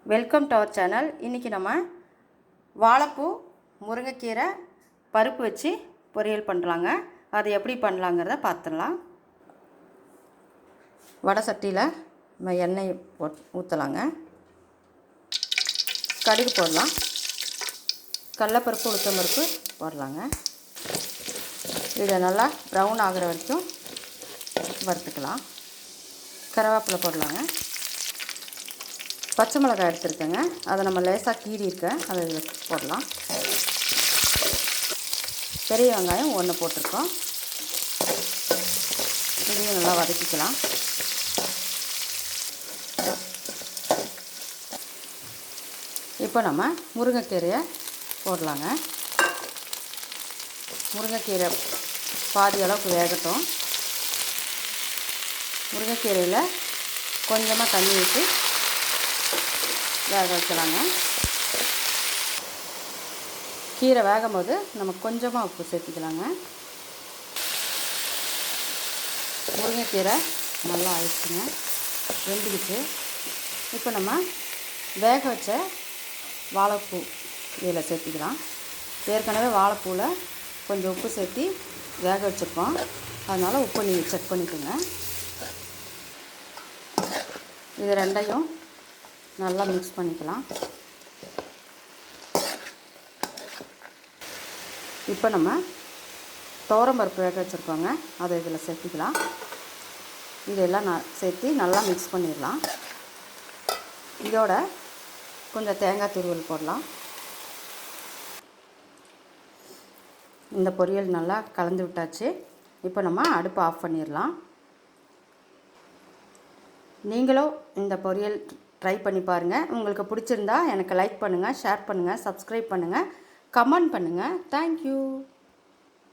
Welcome to our channel. இன்றைக்கி நம்ம வாழைப்பூ முருங்கைக்கீரை பருப்பு வச்சு பொரியல் பண்ணுறாங்க. அது எப்படி பண்ணலாங்கிறத பார்த்துடலாம். வடை சட்டியில் நம்ம எண்ணெய் ஊற்றலாங்க. கடுகு போடலாம். கடலைப்பருப்பு உளுத்தம்பருப்பு போடலாங்க. இதை நல்லா ப்ரௌன் ஆகிற வரைக்கும் வறுத்துக்கலாம். கருவேப்பிலை போடலாங்க. பச்சை மிளகாய் எடுத்துருக்கேங்க, அதை நம்ம லேசாக கீறியிருக்கேன், அதை இதில் போடலாம். பெரிய வெங்காயம் ஒன்று போட்டிருக்கோம். இதையும் நல்லா வதக்கிக்கலாம். இப்போ நம்ம முருங்கைக்கீரையை போடலாங்க. முருங்கைக்கீரை பாதி அளவுக்கு வேகட்டும். முருங்கைக்கீரையில் கொஞ்சமாக தண்ணி ஊற்றி வேக வைக்கலாங்க. கீரை வேகும் போது நம்ம கொஞ்சமாக உப்பு சேர்த்துக்கலாங்க. முருங்கைக்கீரை நல்லா ஆயிடுச்சுங்க, வெந்துக்கிச்சு. இப்போ நம்ம வேக வச்ச வாழைப்பூ இதில் சேர்த்துக்கலாம். ஏற்கனவே வாழைப்பூவில் கொஞ்சம் உப்பு சேர்த்து வேக வச்சுருக்கோம், அதனால் உப்பு நீங்கள் செக் பண்ணிக்கோங்க. இது ரெண்டையும் நல்லா மிக்ஸ் பண்ணிக்கலாம். இப்போ நம்ம துவரம்பருப்பு வேக வச்சுருக்கோங்க, அதை இதில் சேர்த்துக்கலாம். இதெல்லாம் சேர்த்து நல்லா மிக்ஸ் பண்ணிடலாம். இதோட கொஞ்சம் தேங்காய் துருவல் போடலாம். இந்த பொரியல் நல்லா கலந்து விட்டாச்சு. இப்போ நம்ம அடுப்பை ஆஃப் பண்ணிடலாம். நீங்களும் இந்த பொரியல் ட்ரை பண்ணி பாருங்கள். உங்களுக்கு பிடிச்சிருந்தா எனக்கு லைக் பண்ணுங்கள், ஷேர் பண்ணுங்கள், சப்ஸ்கிரைப் பண்ணுங்கள், கமெண்ட் பண்ணுங்கள். தேங்க்யூ.